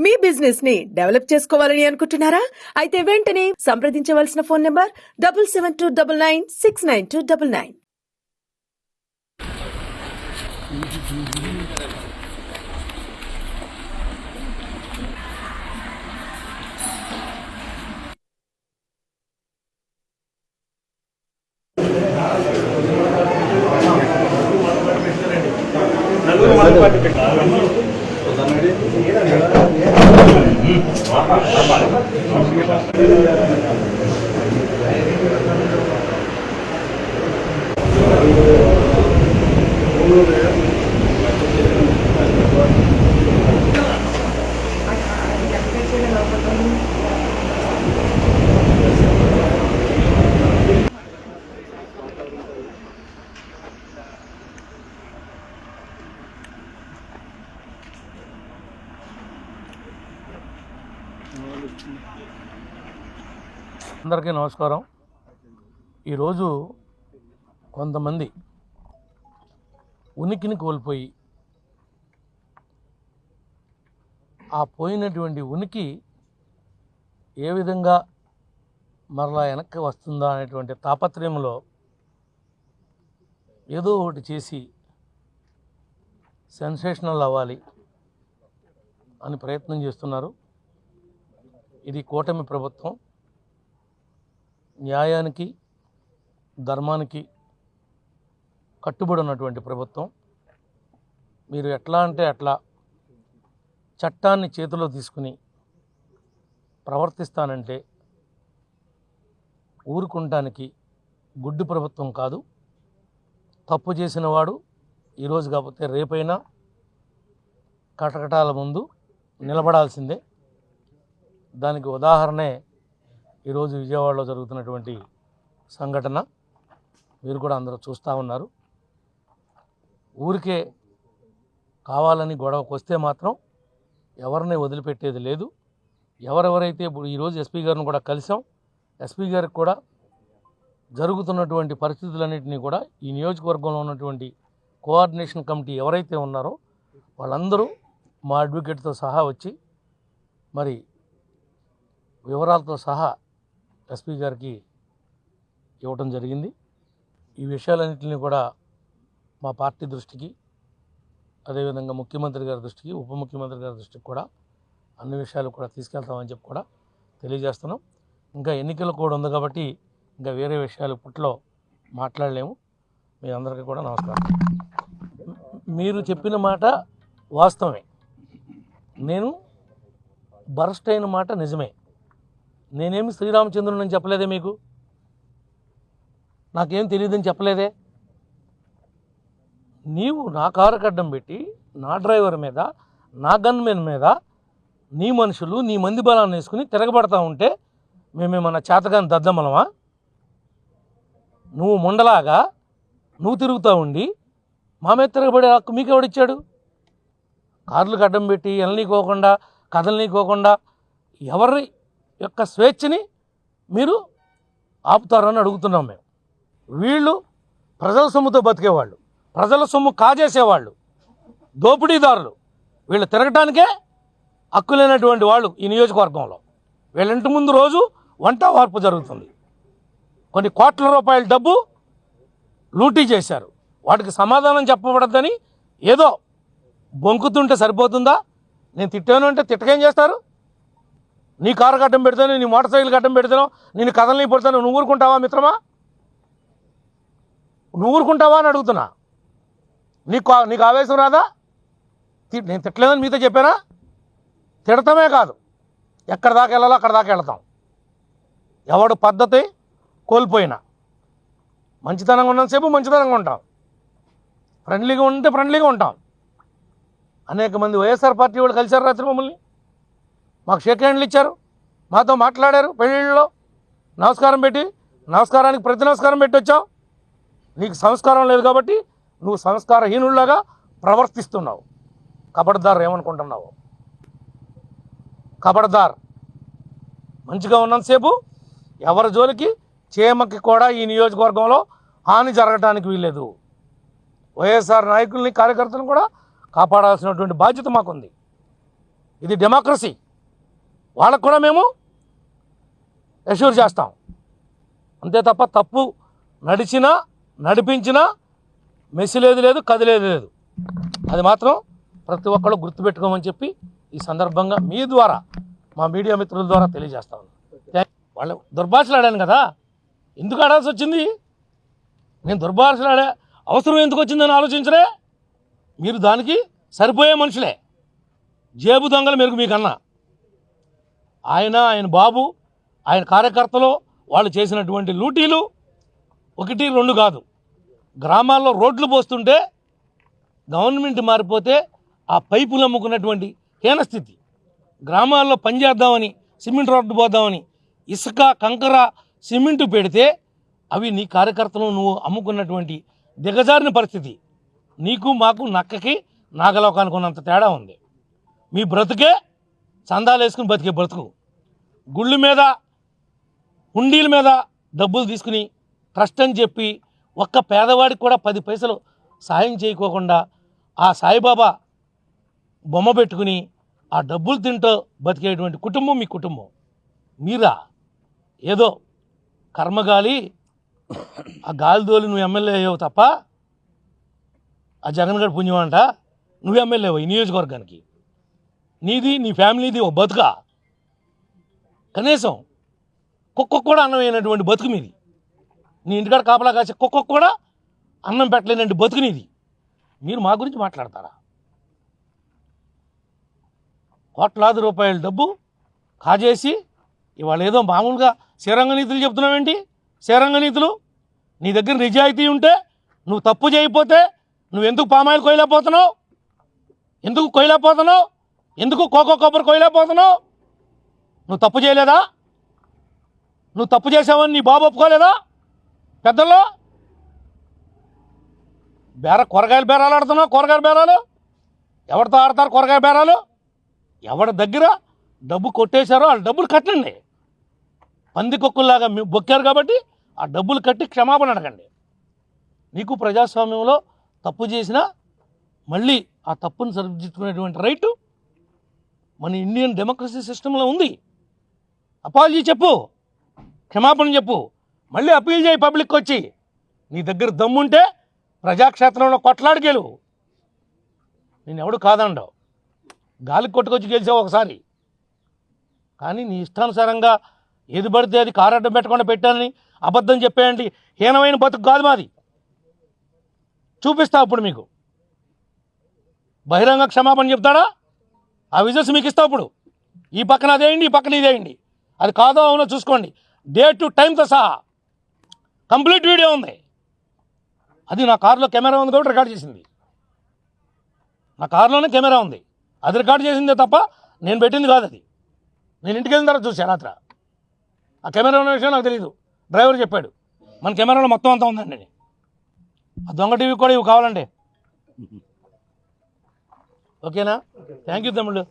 మీ business ని develop చేసుకోవాలని అనుకుంటున్నారా? అయితే వెంటనే సంప్రదించవలసిన ఫోన్ నంబర్ 7729969299. అందరికీ నమస్కారం. ఈరోజు కొంతమంది ఉనికిని కోల్పోయి ఆ పోయినటువంటి ఉనికి ఏ విధంగా మరలా వెనక్కి వస్తుందా అనేటువంటి తాపత్రయంలో ఏదో ఒకటి చేసి సెన్సేషనల్ అవ్వాలి అని ప్రయత్నం చేస్తున్నారు. ఇది కూటమి ప్రభుత్వం న్యాయానికి ధర్మానికి కట్టుబడి ఉన్నటువంటి ప్రభుత్వం. మీరు ఎట్లా అంటే అట్లా చట్టాన్ని చేతిలో తీసుకుని ప్రవర్తిస్తానంటే ఊరుకుంటానికి గుడ్డి ప్రభుత్వం కాదు. తప్పు చేసిన వాడు ఈరోజు కాకపోతే రేపైనా కటకటాల ముందు నిలబడాల్సిందే. దానికి ఉదాహరణే ఈరోజు విజయవాడలో జరుగుతున్నటువంటి సంఘటన. మీరు కూడా అందరూ చూస్తూ ఉన్నారు. ఊరికే కావాలని గొడవకు వస్తే మాత్రం ఎవరిని వదిలిపెట్టేది లేదు. ఎవరెవరైతే ఇప్పుడు ఈరోజు ఎస్పీ గారిని కూడా కలిసాం. ఎస్పీ గారికి కూడా జరుగుతున్నటువంటి పరిస్థితులన్నింటినీ కూడా ఈ నియోజకవర్గంలో ఉన్నటువంటి కోఆర్డినేషన్ కమిటీ ఎవరైతే ఉన్నారో వాళ్ళందరూ మా అడ్వకేట్తో సహా వచ్చి మరి వివరాలతో సహా ఎస్పీ గారికి ఇవ్వటం జరిగింది. ఈ విషయాలన్నింటినీ కూడా మా పార్టీ దృష్టికి, అదేవిధంగా ముఖ్యమంత్రి గారి దృష్టికి, ఉప ముఖ్యమంత్రి గారి దృష్టికి కూడా అన్ని విషయాలు కూడా తీసుకెళ్తామని చెప్పి కూడా తెలియజేస్తున్నాం. ఇంకా ఎన్నికల కూడా ఉంది కాబట్టి ఇంకా వేరే విషయాలు ఇప్పట్లో మాట్లాడలేము. మీ అందరికీ కూడా నమస్కారం. మీరు చెప్పిన మాట వాస్తవమే. నేను బరస్ట్ అయిన మాట నిజమే. నేనేమి శ్రీరామచంద్రుని అని చెప్పలేదే, మీకు నాకేం తెలియదని చెప్పలేదే. నీవు నా కారు అడ్డం పెట్టి నా డ్రైవర్ మీద, నా గన్మెన్ మీద నీ మనుషులు నీ మంది బలాన్ని వేసుకుని తిరగబడతా ఉంటే మేమేమన్నా చేతగాని దద్దమలమా? నువ్వు ముండలాగా నువ్వు తిరుగుతూ ఉండి మా మీద తిరగబడే హక్కు మీకెవడిచ్చాడు? కార్లకు అడ్డం పెట్టి ఎననీకోకుండా కదలనీకోకుండా ఎవరి యొక్క స్వేచ్ఛని మీరు ఆపుతారని అడుగుతున్నాం మేము. వీళ్ళు ప్రజల సొమ్ముతో బతికేవాళ్ళు, ప్రజల సొమ్ము కాజేసేవాళ్ళు, దోపిడీదారులు. వీళ్ళు తిరగటానికే హక్కు లేనటువంటి వాళ్ళు ఈ నియోజకవర్గంలో. వీళ్ళ ఇంటి ముందు రోజు వంట వార్పు జరుగుతుంది. కొన్ని కోట్ల రూపాయల డబ్బు లూటీ చేశారు. వాటికి సమాధానం చెప్పబడద్దని ఏదో బొంకుతుంటే సరిపోతుందా? నేను తిట్టాను అంటే తిట్టకేం చేస్తారు? నీ కారు గడ్డం పెడతాను, నీ మోటార్ సైకిల్ గడ్డం పెడతాను, నేను కథలని పడతాను. నువ్వు ఊరుకుంటావా మిత్రమా? నువ్వు ఊరుకుంటావా అని అడుగుతున్నా. నీకు ఆవేశం రాదా? నేను తిట్టలేదని మీతో చెప్పానా? తిడతామే కాదు, ఎక్కడ దాకా వెళ్ళాలో అక్కడ దాకా వెళతాం. ఎవడు పద్ధతి కోల్పోయినా మంచితనంగా ఉన్నంతసేపు మంచితనంగా ఉంటాం, ఫ్రెండ్లీగా ఉంటే ఫ్రెండ్లీగా ఉంటాం. అనేక మంది వైఎస్ఆర్ పార్టీ వాళ్ళు కలిశారు రాత్రి మమ్మల్ని, మాకు షేక్ హ్యాండ్లు ఇచ్చారు, మాతో మాట్లాడారు. పెళ్ళిళ్ళలో నమస్కారం పెట్టి, నమస్కారానికి ప్రతి నమస్కారం పెట్టి వచ్చావు. నీకు సంస్కారం లేదు కాబట్టి నువ్వు సంస్కారహీనుల్లాగా ప్రవర్తిస్తున్నావు. కబడ్దార్ ఏమనుకుంటున్నావు? కబడ్దార్. మంచిగా ఉన్నంతసేపు ఎవరి జోలికి చీమకి కూడా ఈ నియోజకవర్గంలో హాని జరగడానికి వీల్లేదు. వైఎస్ఆర్ నాయకుల్ని కార్యకర్తలను కూడా కాపాడాల్సినటువంటి బాధ్యత మాకుంది. ఇది డెమోక్రసీ. వాళ్ళకు కూడా మేము అష్యూర్ చేస్తాం. అంతే తప్ప తప్పు నడిచినా నడిపించినా మెసిలేదు లేదు, కదిలేదు లేదు. అది మాత్రం ప్రతి ఒక్కళ్ళు గుర్తుపెట్టుకోమని చెప్పి ఈ సందర్భంగా మీ ద్వారా, మా మీడియా మిత్రుల ద్వారా తెలియజేస్తాను. వాళ్ళు దుర్భాషలు ఆడాను కదా, ఎందుకు ఆడాల్సి వచ్చింది? నేను దుర్భాషలు ఆడా అవసరం ఎందుకు వచ్చిందని ఆలోచించరే? మీరు దానికి సరిపోయే మనుషులే. జేబు దొంగలు మెరుగు మీకన్నా. ఆయన బాబు, ఆయన కార్యకర్తలు వాళ్ళు చేసినటువంటి లూటీలు 1, 2 కాదు. గ్రామాల్లో రోడ్లు పోస్తుంటే గవర్నమెంట్ మారిపోతే ఆ పైపులు అమ్ముకున్నటువంటి హీనస్థితి. గ్రామాల్లో పనిచేద్దామని సిమెంట్ రోడ్డు పోద్దామని ఇసుక, కంకర, సిమెంటు పెడితే అవి నీ కార్యకర్తలు నువ్వు అమ్ముకున్నటువంటి దిగజారిన పరిస్థితి. నీకు మాకు నక్కకి నాగలోకానికి ఉన్నంత తేడా ఉంది. మీ బ్రతుకే చందాలు వేసుకుని బతికే బ్రతుకు. గుళ్ళు మీద, హుండీల మీద డబ్బులు తీసుకుని ట్రస్ట్ అని చెప్పి ఒక్క పేదవాడికి కూడా 10 పైసలు సాయం చేయకోకుండా ఆ సాయిబాబా బొమ్మ పెట్టుకుని ఆ డబ్బులు తింటూ బతికేటువంటి కుటుంబం మీ కుటుంబం. మీరా ఏదో కర్మగాలి ఆ గాలిదోలి నువ్వు ఎమ్మెల్యే అయ్యావు తప్ప, ఆ జగన్ గారి పుణ్యం అంట నువ్వు ఎమ్మెల్యే అయ్యావు ఈ నియోజకవర్గానికి. నీది నీ ఫ్యామిలీది ఒక బతుక. కనీసం కుక్కకు కూడా అన్నం అయినటువంటి బతుకు మీది. నీ ఇంటికాడ కాపలా కాసే కుక్కకు కూడా అన్నం పెట్టలేనండి బతుకు నీది. మీరు మా గురించి మాట్లాడతారా? కోట్లాది రూపాయల డబ్బు కాజేసి ఇవాళ ఏదో మామూలుగా శ్రీరంగ నీతులు చెప్తున్నావేంటి? శ్రీరంగ నీతులు నీ దగ్గర నిజాయితీ ఉంటే, నువ్వు తప్పు చేయకపోతే నువ్వు ఎందుకు పామాయిల్ కొయ్యలేకపోతున్నావు? ఎందుకు కొయ్యలేకపోతున్నావు? ఎందుకు కోకో కొబ్బరి కొయ్యలేకపోతున్నావు? నువ్వు తప్పు చేయలేదా? నువ్వు తప్పు చేసావని నీ బాబు ఒప్పుకోలేదా? పెద్దల్లో కూరగాయల బేరాలు ఆడుతున్నావు. కూరగాయల బేరాలు ఎవరితో ఆడతారు? కూరగాయల బేరాలు ఎవరి దగ్గర డబ్బు కొట్టేశారో వాళ్ళ డబ్బులు కట్టండి. పందికొక్కుల్లాగా బొక్కారు కాబట్టి ఆ డబ్బులు కట్టి క్షమాపణ అడగండి. నీకు ప్రజాస్వామ్యంలో తప్పు చేసినా మళ్ళీ ఆ తప్పును సరిదిద్దుకునేటువంటి రైటు మన ఇండియన్ డెమోక్రసీ సిస్టంలో ఉంది. అపాలజీ చెప్పు, క్షమాపణ చెప్పు, మళ్ళీ అప్పీల్ చేయి పబ్లిక్ వచ్చి. నీ దగ్గర దమ్ముంటే ప్రజాక్షేత్రంలో కొట్లాడి గెలువు. నేను ఎవడు కాదండవు, గాలికి కొట్టుకొచ్చి గెలిచావు ఒకసారి. కానీ నీ ఇష్టానుసారంగా ఏది పడితే అది కారడ్డం పెట్టకుండా పెట్టాలని అబద్ధం చెప్పేయండి. హీనమైన బతుకు కాదు మాది. చూపిస్తా ఇప్పుడు మీకు. బహిరంగ క్షమాపణ చెప్తాడా? ఆ విజువల్స్ మీకు ఇస్తా ఇప్పుడు. ఈ పక్కన అదేయండి, ఈ పక్కన ఇదేయండి. అది కాదో అవునో చూసుకోండి. డేట్ టైంతో సహా కంప్లీట్ వీడియో ఉంది. అది నా కారులో కెమెరా ఉంది కాబట్టి రికార్డ్ చేసింది. నా కారులోనే కెమెరా ఉంది, అది రికార్డ్ చేసిందే తప్ప నేను పెట్టింది కాదు. అది నేను ఇంటికి వెళ్ళిన తర్వాత చూసా రాత్ర. ఆ కెమెరా ఉన్న విషయం నాకు తెలియదు, డ్రైవర్ చెప్పాడు. మన కెమెరాలో మొత్తం అంతా ఉందండి. ఆ దొంగ టీవీ కూడా ఇవి కావాలండి. ఓకేనా? థ్యాంక్ యూ తమ్ముళ్ళు.